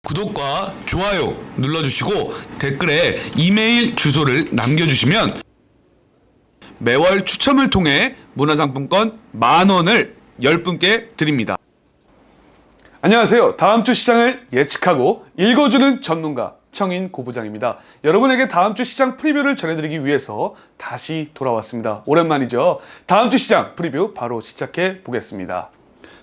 구독과 좋아요 눌러주시고 댓글에 이메일 주소를 남겨주시면 매월 추첨을 통해 문화상품권 10,000원을 10분께 드립니다. 안녕하세요. 다음 주 시장을 예측하고 읽어주는 전문가 청인 고부장입니다. 여러분에게 다음 주 시장 프리뷰를 전해드리기 위해서 다시 돌아왔습니다. 오랜만이죠. 다음 주 시장 프리뷰 바로 시작해 보겠습니다.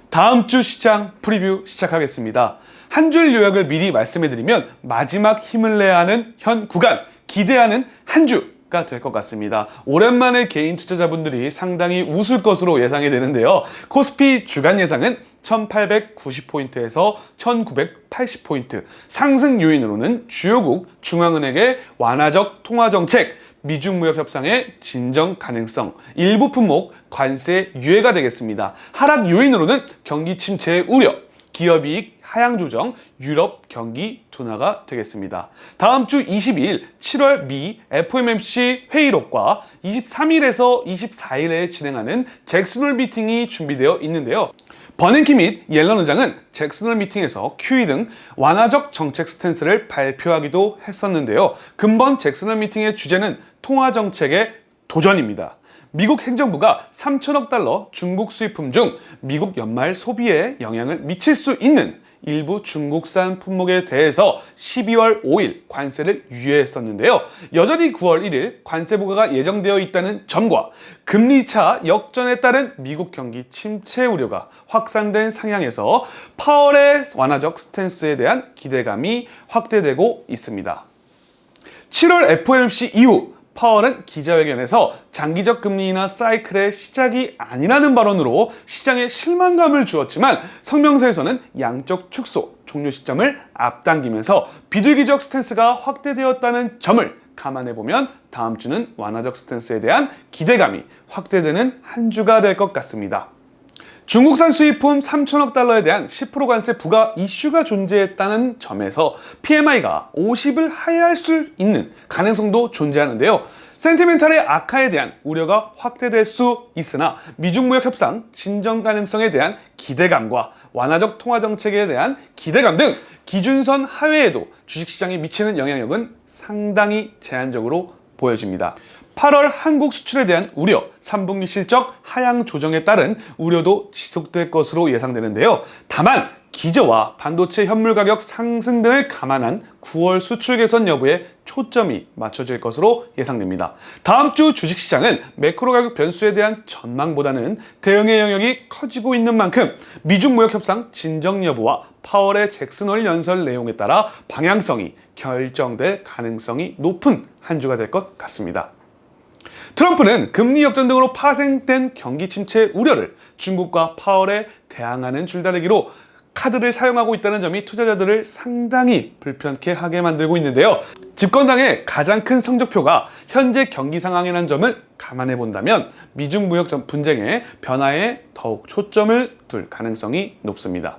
다음 주 시장 프리뷰 시작하겠습니다. 한 줄 요약을 미리 말씀해드리면 마지막 힘을 내야 하는 현 구간, 기대하는 한 주가 될 것 같습니다. 오랜만에 개인 투자자분들이 상당히 웃을 것으로 예상이 되는데요. 코스피 주간 예상은 1890포인트에서 1980포인트, 상승 요인으로는 주요국 중앙은행의 완화적 통화정책, 미중무역 협상의 진정 가능성, 일부 품목 관세 유예가 되겠습니다. 하락 요인으로는 경기 침체의 우려, 기업이익 하향 조정, 유럽 경기 둔화가 되겠습니다. 다음 주 22일 7월 미 FOMC 회의록과 23일에서 24일에 진행하는 잭슨홀 미팅이 준비되어 있는데요. 버냉키 및 옐런 의장은 잭슨홀 미팅에서 QE 등 완화적 정책 스탠스를 발표하기도 했었는데요. 근본 잭슨홀 미팅의 주제는 통화정책의 도전입니다. 미국 행정부가 3천억 달러 중국 수입품 중 미국 연말 소비에 영향을 미칠 수 있는 일부 중국산 품목에 대해서 12월 5일 관세를 유예했었는데요. 여전히 9월 1일 관세 부과가 예정되어 있다는 점과 금리차 역전에 따른 미국 경기 침체 우려가 확산된 상향에서 파월의 완화적 스탠스에 대한 기대감이 확대되고 있습니다. 7월 FOMC 이후 파월은 기자회견에서 장기적 금리 인하 사이클의 시작이 아니라는 발언으로 시장에 실망감을 주었지만 성명서에서는 양적 축소 종료 시점을 앞당기면서 비둘기적 스탠스가 확대되었다는 점을 감안해보면 다음 주는 완화적 스탠스에 대한 기대감이 확대되는 한 주가 될 것 같습니다. 중국산 수입품 3천억 달러에 대한 10% 관세 부과 이슈가 존재했다는 점에서 PMI가 50을 하회할 수 있는 가능성도 존재하는데요. 센티멘탈의 악화에 대한 우려가 확대될 수 있으나 미중무역 협상 진정 가능성에 대한 기대감과 완화적 통화정책에 대한 기대감 등 기준선 하회에도 주식시장이 미치는 영향력은 상당히 제한적으로 보여집니다. 8월 한국 수출에 대한 우려, 3분기 실적 하향 조정에 따른 우려도 지속될 것으로 예상되는데요. 다만 기저와 반도체 현물 가격 상승 등을 감안한 9월 수출 개선 여부에 초점이 맞춰질 것으로 예상됩니다. 다음 주 주식시장은 매크로 가격 변수에 대한 전망보다는 대응의 영역이 커지고 있는 만큼 미중무역 협상 진정 여부와 파월의 잭슨홀 연설 내용에 따라 방향성이 결정될 가능성이 높은 한 주가 될 것 같습니다. 트럼프는 금리 역전 등으로 파생된 경기 침체 우려를 중국과 파월에 대항하는 줄다리기로 카드를 사용하고 있다는 점이 투자자들을 상당히 불편케 하게 만들고 있는데요. 집권당의 가장 큰 성적표가 현재 경기 상황이라는 점을 감안해 본다면 미중 무역 분쟁의 변화에 더욱 초점을 둘 가능성이 높습니다.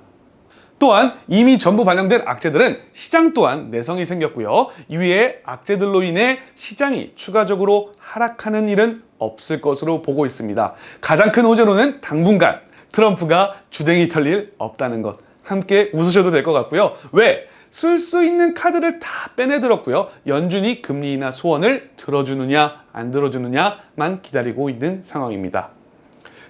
또한 이미 전부 반영된 악재들은 시장 또한 내성이 생겼고요. 이외에 악재들로 인해 시장이 추가적으로 하락하는 일은 없을 것으로 보고 있습니다. 가장 큰 호재로는 당분간 트럼프가 주댕이 털 일 없다는 것 함께 웃으셔도 될 것 같고요. 왜? 쓸 수 있는 카드를 다 빼내들었고요. 연준이 금리 인하 소원을 들어주느냐 안 들어주느냐만 기다리고 있는 상황입니다.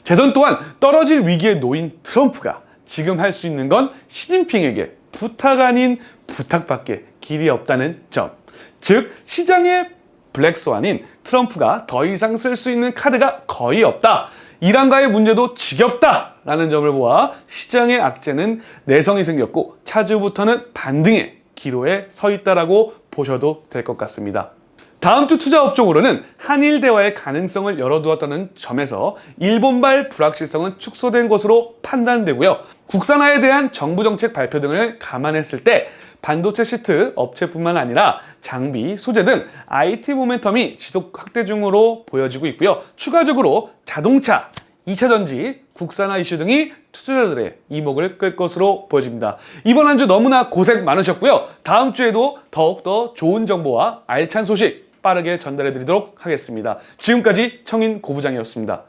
재선 또한 떨어질 위기에 놓인 트럼프가 지금 할 수 있는 건 시진핑에게 부탁 아닌 부탁밖에 길이 없다는 점. 즉 시장의 블랙스완인 트럼프가 더 이상 쓸 수 있는 카드가 거의 없다. 이란과의 문제도 지겹다라는 점을 보아 시장의 악재는 내성이 생겼고 차주부터는 반등의 기로에 서 있다라고 보셔도 될 것 같습니다. 다음 주 투자 업종으로는 한일 대화의 가능성을 열어두었다는 점에서 일본발 불확실성은 축소된 것으로 판단되고요. 국산화에 대한 정부 정책 발표 등을 감안했을 때 반도체 시트 업체뿐만 아니라 장비, 소재 등 IT 모멘텀이 지속 확대 중으로 보여지고 있고요. 추가적으로 자동차, 2차 전지, 국산화 이슈 등이 투자자들의 이목을 끌 것으로 보여집니다. 이번 한 주 너무나 고생 많으셨고요. 다음 주에도 더욱더 좋은 정보와 알찬 소식 빠르게 전달해 드리도록 하겠습니다. 지금까지 청인 고부장이었습니다.